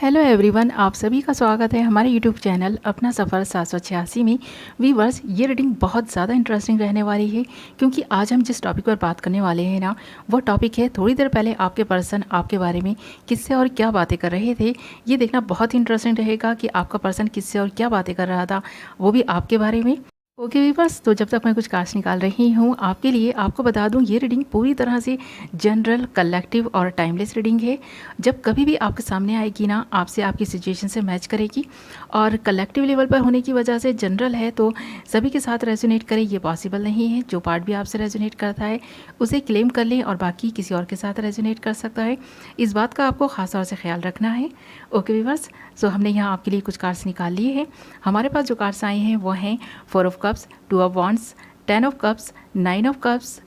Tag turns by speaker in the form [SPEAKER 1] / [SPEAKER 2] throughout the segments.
[SPEAKER 1] Hello everyone, आप सभी का स्वागत है हमारे यूट्यूब चैनल अपना सफ़र 786 में। वीवर्स, ये रीडिंग बहुत ज़्यादा इंटरेस्टिंग रहने वाली है क्योंकि आज हम जिस टॉपिक पर बात करने वाले हैं ना, वो टॉपिक है थोड़ी देर पहले आपके पर्सन आपके बारे में किससे और क्या बातें कर रहे थे। ये देखना बहुत ही इंटरेस्टिंग रहेगा कि आपका पर्सन किससे और क्या बातें कर रहा था, वो भी आपके बारे में। ओके वीवर्स, तो जब तक मैं कुछ कार्ड्स निकाल रही हूँ आपके लिए, आपको बता दूँ ये रीडिंग पूरी तरह से जनरल, कलेक्टिव और टाइमलेस रीडिंग है। जब कभी भी आपके सामने आएगी ना, आपसे आपकी सिचुएशन से मैच करेगी। और कलेक्टिव लेवल पर होने की वजह से जनरल है तो सभी के साथ रेजोनेट करे ये पॉसिबल नहीं है। जो पार्ट भी आपसे रेजोनेट करता है उसे क्लेम कर लें और बाकी किसी और के साथ रेजोनेट कर सकता है। इस बात का आपको ख़ास तौर से ख्याल रखना है। ओके वीवर्स, सो हमने यहाँ आपके लिए कुछ कार्ड्स निकाल लिए हैं। हमारे पास जो कार्ड्स आए हैं वो हैं 4 of cups, 2 of wands, 10 of cups, 9 of cups,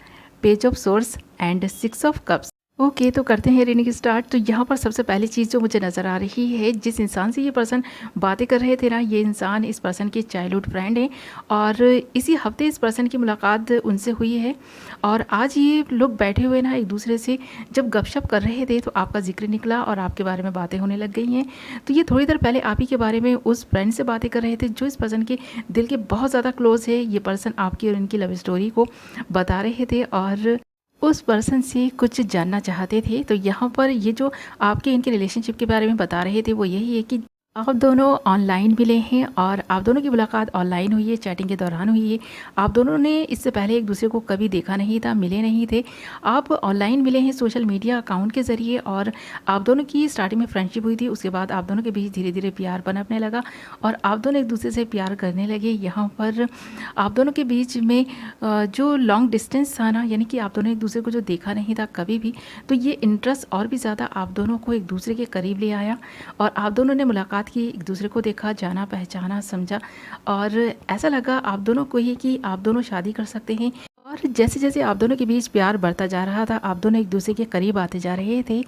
[SPEAKER 1] page of source and 6 of cups. Okay, तो करते हैं रीडिंग स्टार्ट। तो यहाँ पर सबसे पहली चीज़ जो मुझे नज़र आ रही है, जिस इंसान से ये पर्सन बातें कर रहे थे ना, ये इंसान इस पर्सन के चाइल्डहुड फ्रेंड है और इसी हफ्ते इस पर्सन की मुलाकात उनसे हुई है। और आज ये लोग बैठे हुए ना एक दूसरे से जब गपशप कर रहे थे तो आपका जिक्र निकला और आपके बारे में बातें होने लग गई हैं। तो ये थोड़ी देर पहले आप ही के बारे में उस फ्रेंड से बातें कर रहे थे जो इस पर्सन के दिल के बहुत ज़्यादा क्लोज है। ये पर्सन आपकी और इनकी लव स्टोरी को बता रहे थे और उस पर्सन से कुछ जानना चाहते थे। तो यहाँ पर ये जो आपके इनके रिलेशनशिप के बारे में बता रहे थे वो यही है कि आप दोनों ऑनलाइन मिले हैं और आप दोनों की मुलाकात ऑनलाइन हुई है, चैटिंग के दौरान हुई है। आप दोनों ने इससे पहले एक दूसरे को कभी देखा नहीं था, मिले नहीं थे। आप ऑनलाइन मिले हैं सोशल मीडिया अकाउंट के ज़रिए और आप दोनों की स्टार्टिंग में फ्रेंडशिप हुई थी। उसके बाद आप दोनों के बीच धीरे धीरे प्यार पनपने लगा और आप दोनों एक दूसरे से प्यार करने लगे। यहाँ पर आप दोनों के बीच में जो लॉन्ग डिस्टेंस था ना, यानी कि आप दोनों एक दूसरे को जो देखा नहीं था कभी भी, तो ये इंटरेस्ट और भी ज़्यादा आप दोनों को एक दूसरे के करीब ले आया और आप दोनों ने मुलाकात की, एक दूसरे को देखा, जाना, पहचाना, समझा और ऐसा लगा आप दोनों को ही कि आप दोनों शादी कर सकते हैं। और जैसे जैसे आप दोनों के बीच प्यार बढ़ता जा रहा था, आप दोनों एक दूसरे के करीब आते जा रहे थे,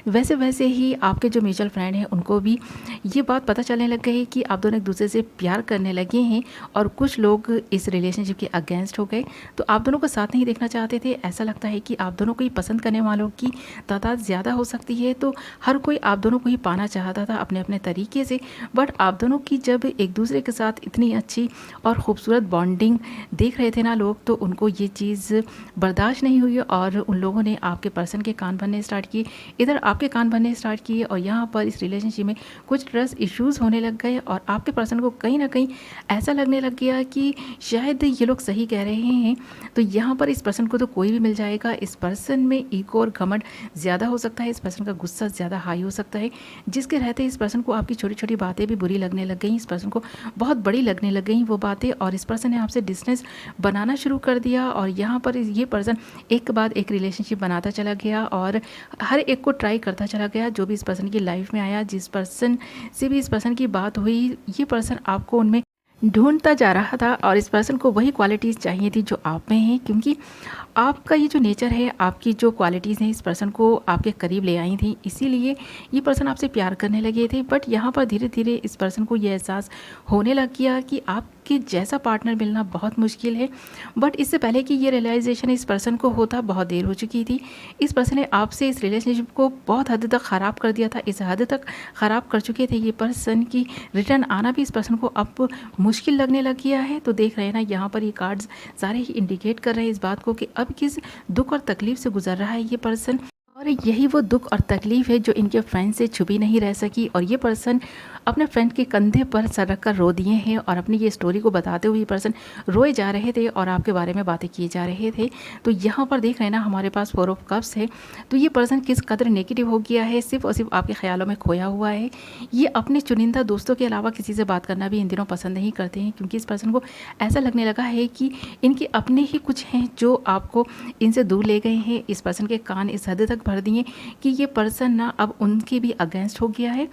[SPEAKER 1] वैसे वैसे ही आपके जो म्यूचुअल फ्रेंड हैं उनको भी ये बात पता चलने लग गई कि आप दोनों एक दूसरे से प्यार करने लगे हैं और कुछ लोग इस रिलेशनशिप के अगेंस्ट हो गए। तो आप दोनों को साथ नहीं देखना चाहते थे। ऐसा लगता है कि आप दोनों को ही पसंद करने वालों की तादाद ज़्यादा हो सकती है, तो हर कोई आप दोनों को ही पाना चाहता था अपने अपने तरीके से। बट आप दोनों की जब एक दूसरे के साथ इतनी अच्छी और ख़ूबसूरत बॉन्डिंग देख रहे थे ना लोग, तो उनको ये चीज़ बर्दाश्त नहीं हुई और उन लोगों ने आपके पर्सन के कान भरने स्टार्ट किए, इधर आपके कान भरने स्टार्ट किए और यहाँ पर इस रिलेशनशिप में कुछ ट्रस्ट इश्यूज़ होने लग गए और आपके पर्सन को कहीं ना कहीं ऐसा लगने लग गया कि शायद ये लोग सही कह रहे हैं। तो यहाँ पर इस पर्सन को तो कोई भी मिल जाएगा। इस पर्सन में ईगो और घमंड ज़्यादा हो सकता है, इस पर्सन का गुस्सा ज़्यादा हाई हो सकता है, जिसके रहते इस पर्सन को आपकी छोटी छोटी बातें भी बुरी लगने लग गई, इस पर्सन को बहुत बड़ी लगने लग गई वो बातें और इस पर्सन ने आपसे डिस्टेंस बनाना शुरू कर दिया। और यहाँ पर ये पर्सन एक के बाद एक रिलेशनशिप बनाता चला गया और हर एक को ट्राई करता चला गया। जो भी इस पर्सन की लाइफ में आया, जिस पर्सन से भी इस पर्सन की बात हुई, ये पर्सन आपको उनमें ढूंढता जा रहा था और इस पर्सन को वही क्वालिटीज़ चाहिए थी जो आप में हैं, क्योंकि आपका ये जो नेचर है, आपकी जो क्वालिटीज़ हैं इस पर्सन को आपके करीब ले आई थी, इसीलिए ये पर्सन आपसे प्यार करने लगे थे। बट यहाँ पर धीरे धीरे इस पर्सन को ये एहसास होने लग गया कि आपके जैसा पार्टनर मिलना बहुत मुश्किल है। बट इससे पहले कि ये रियलाइजेशन इस पर्सन को होता, बहुत देर हो चुकी थी। इस पर्सन ने आपसे इस रिलेशनशिप को बहुत हद तक ख़राब कर दिया था, इस हद तक ख़राब कर चुके थे ये पर्सन की रिटर्न आना भी इस पर्सन को अब मुश्किल लगने लग गया है। तो देख रहे हैं ना, यहाँ पर ये कार्ड्स सारे ही इंडिकेट कर रहे हैं इस बात को कि अब किस दुख और तकलीफ से गुजर रहा है ये पर्सन। और यही वो दुख और तकलीफ है जो इनके फ्रेंड से छुपी नहीं रह सकी और ये पर्सन अपने फ्रेंड के कंधे पर सर रख कर रो दिए हैं और अपनी ये स्टोरी को बताते हुए ये पर्सन रोए जा रहे थे और आपके बारे में बातें किए जा रहे थे। तो यहाँ पर देख रहे हैं ना, हमारे पास 4 ऑफ कप्स है। तो ये पर्सन किस कदर नेगेटिव हो गया है, सिर्फ और सिर्फ आपके ख्यालों में खोया हुआ है। ये अपने चुनिंदा दोस्तों के अलावा किसी से बात करना भी इन दिनों पसंद नहीं करते हैं, क्योंकि इस पर्सन को ऐसा लगने लगा है कि इनके अपने ही कुछ हैं जो आपको इनसे दूर ले गए हैं। इस पर्सन के कान इस हद तक भर दिए कि ये पर्सन ना अब उनके भी अगेंस्ट हो गया है।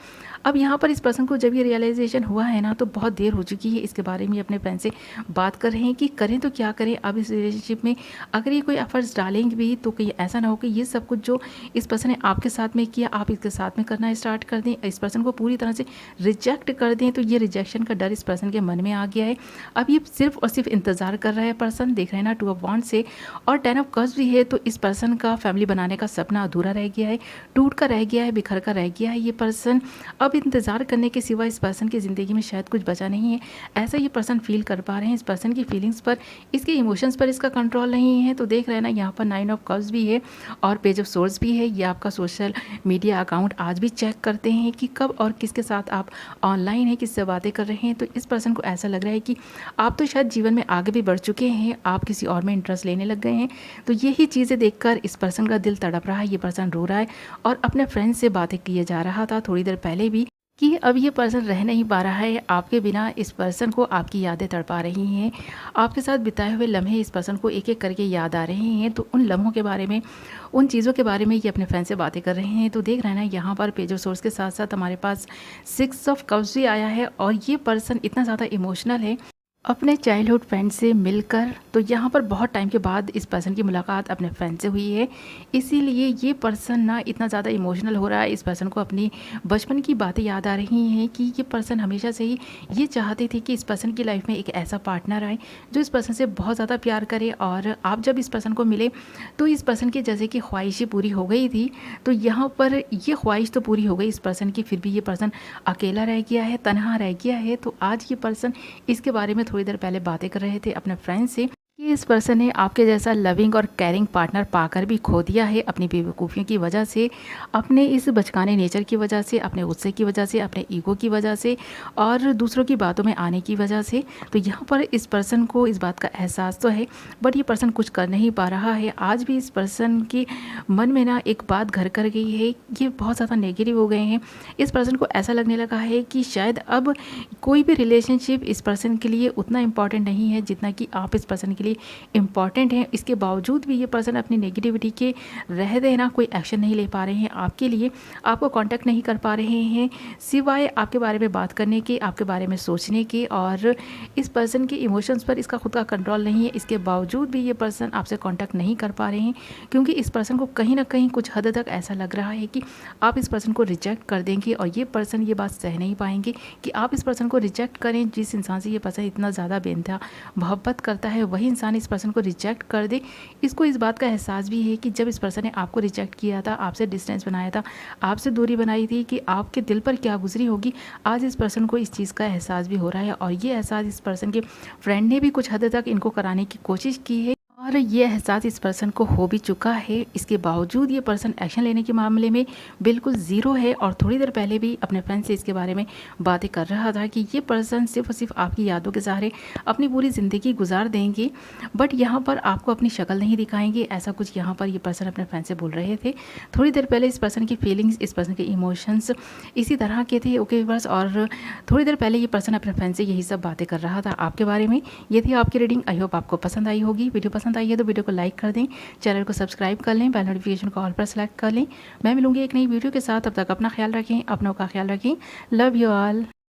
[SPEAKER 1] अब यहाँ पर इस पर्सन को जब ये रियलाइजेशन हुआ है ना, तो बहुत देर हो चुकी है। इसके बारे में अपने फ्रेंड से बात कर रहे हैं कि करें तो क्या करें। अब इस रिलेशनशिप में अगर ये कोई एफर्ट्स डालेंगे भी तो कहीं ऐसा ना हो कि ये सब कुछ जो इस पर्सन ने आपके साथ में किया, आप इसके साथ में करना स्टार्ट कर दें, इस पर्सन को पूरी तरह से रिजेक्ट कर दें। तो ये रिजेक्शन का डर इस पर्सन के मन में आ गया है। अब ये सिर्फ और सिर्फ इंतज़ार कर रहा है पर्सन। देख रहे हैं ना, 2 ऑफ वॉन्ड्स से और 10 ऑफ कप्स भी है। तो इस पर्सन का फैमिली बनाने का सपना अधूरा रह गया है, टूट कर रह गया है, बिखर कर रह गया है। ये पर्सन अब इंतज़ार करने के सिवा इस पर्सन की ज़िंदगी में शायद कुछ बचा नहीं है, ऐसा ये पर्सन फील कर पा रहे हैं। इस पर्सन की फीलिंग्स पर, इसके इमोशंस पर इसका कंट्रोल नहीं है। तो देख रहे हैं ना, यहाँ पर 9 ऑफ कप्स भी है और पेज ऑफ सोर्ड्स भी है। ये आपका सोशल मीडिया अकाउंट आज भी चेक करते हैं कि कब और किसके साथ आप ऑनलाइन हैं, किससे बातें कर रहे हैं। तो इस पर्सन को ऐसा लग रहा है कि आप तो शायद जीवन में आगे भी बढ़ चुके हैं, आप किसी और में इंटरेस्ट लेने लग गए हैं। तो यही चीज़ें देखकर इस पर्सन का दिल तड़प रहा है, ये पर्सन रो रहा है और अपने फ्रेंड से बातें किए जा रहा था थोड़ी देर पहले भी कि अब ये पर्सन रह नहीं पा रहा है आपके बिना। इस पर्सन को आपकी यादें तड़पा रही हैं, आपके साथ बिताए हुए लम्हे इस पर्सन को एक एक करके याद आ रहे हैं। तो उन लम्हों के बारे में, उन चीज़ों के बारे में ये अपने फ्रेंड से बातें कर रहे हैं। तो देख रहे हैं ना, यहाँ पर पेज ऑफ सोर्स के साथ साथ हमारे पास 6 ऑफ कप्स भी आया है और ये पर्सन इतना ज़्यादा इमोशनल है अपने चाइल्डहुड फ्रेंड से मिलकर। तो यहाँ पर बहुत टाइम के बाद इस पर्सन की मुलाकात अपने फ्रेंड से हुई है, इसीलिए ये पर्सन ना इतना ज़्यादा इमोशनल हो रहा है। इस पर्सन को अपनी बचपन की बातें याद आ रही हैं कि ये पर्सन हमेशा से ही ये चाहते थे कि इस पर्सन की लाइफ में एक ऐसा पार्टनर आए जो इस पर्सन से बहुत ज़्यादा प्यार करे। और आप जब इस पर्सन को मिले तो इस पर्सन की जैसे कि ख्वाहिशें पूरी हो गई थी। तो यहाँ पर ये ख्वाहिश तो पूरी हो गई इस पर्सन की, फिर भी ये पर्सन अकेला रह गया है, तनहा रह गया है। तो आज ये पर्सन इसके बारे में थोड़ी देर पहले बातें कर रहे थे अपने फ्रेंड से कि इस पर्सन ने आपके जैसा लविंग और केयरिंग पार्टनर पाकर भी खो दिया है अपनी बेवकूफ़ियों की वजह से, अपने इस बचकाने नेचर की वजह से, अपने गुस्से की वजह से, अपने ईगो की वजह से और दूसरों की बातों में आने की वजह से। तो यहाँ पर इस पर्सन को इस बात का एहसास तो है, बट ये पर्सन कुछ कर नहीं पा रहा है। आज भी इस पर्सन के मन में ना एक बात घर कर गई है, ये बहुत ज़्यादा नेगेटिव हो गए हैं। इस पर्सन को ऐसा लगने लगा है कि शायद अब कोई भी रिलेशनशिप इस पर्सन के लिए उतना इम्पॉर्टेंट नहीं है जितना कि आप इस पर्सन के लिए इम्पॉर्टेंट है। इसके बावजूद भी ये पर्सन अपनी नेगेटिविटी के रहते ना कोई एक्शन नहीं ले पा रहे हैं आपके लिए, आपको कांटेक्ट नहीं कर पा रहे हैं सिवाय आपके बारे में बात करने के, आपके बारे में सोचने के। और इस पर्सन के इमोशंस पर इसका खुद का कंट्रोल नहीं है, इसके बावजूद भी ये पर्सन आपसे कांटेक्ट नहीं कर पा रहे हैं क्योंकि इस पर्सन को कहीं ना कहीं कुछ हद तक ऐसा लग रहा है कि आप इस पर्सन को रिजेक्ट कर देंगे और ये पर्सन ये बात सह नहीं पाएंगे कि आप इस पर्सन को रिजेक्ट करें। जिस इंसान से ये पर्सन इतना ज़्यादा बेइंतहा मोहब्बत करता है वही इंसान इस पर्सन को रिजेक्ट कर दे। इसको इस बात का एहसास भी है कि जब इस पर्सन ने आपको रिजेक्ट किया था, आपसे डिस्टेंस बनाया था, आपसे दूरी बनाई थी, कि आपके दिल पर क्या गुजरी होगी। आज इस पर्सन को इस चीज़ का एहसास भी हो रहा है और ये एहसास इस पर्सन के फ्रेंड ने भी कुछ हद तक इनको कराने की कोशिश की है और ये एहसास इस पर्सन को हो भी चुका है। इसके बावजूद ये पर्सन एक्शन लेने के मामले में बिल्कुल ज़ीरो है और थोड़ी देर पहले भी अपने फ्रेंड से इसके बारे में बातें कर रहा था कि ये पर्सन सिर्फ और सिर्फ आपकी यादों के सहारे अपनी पूरी ज़िंदगी गुजार देंगे, बट यहाँ पर आपको अपनी शक्ल नहीं दिखाएंगे। ऐसा कुछ यहाँ पर ये पर्सन अपने फ्रेंड से बोल रहे थे। थोड़ी देर पहले इस पर्सन की फीलिंग्स, इस पर्सन के इमोशंस इसी तरह के थे। ओके व्यूअर्स, और थोड़ी देर पहले ये पर्सन अपने फ्रेंड से यही सब बातें कर रहा था आपके बारे में। ये थी आपकी रीडिंग। आई होप आपको पसंद आई होगी। वीडियो पसंद आई है तो वीडियो को लाइक कर दें, चैनल को सब्सक्राइब कर लें, बेल नोटिफिकेशन को ऑल पर सेलेक्ट कर लें। मैं मिलूंगी एक नई वीडियो के साथ, तब तक अपना ख्याल रखें, अपनों का ख्याल रखें। Love you all.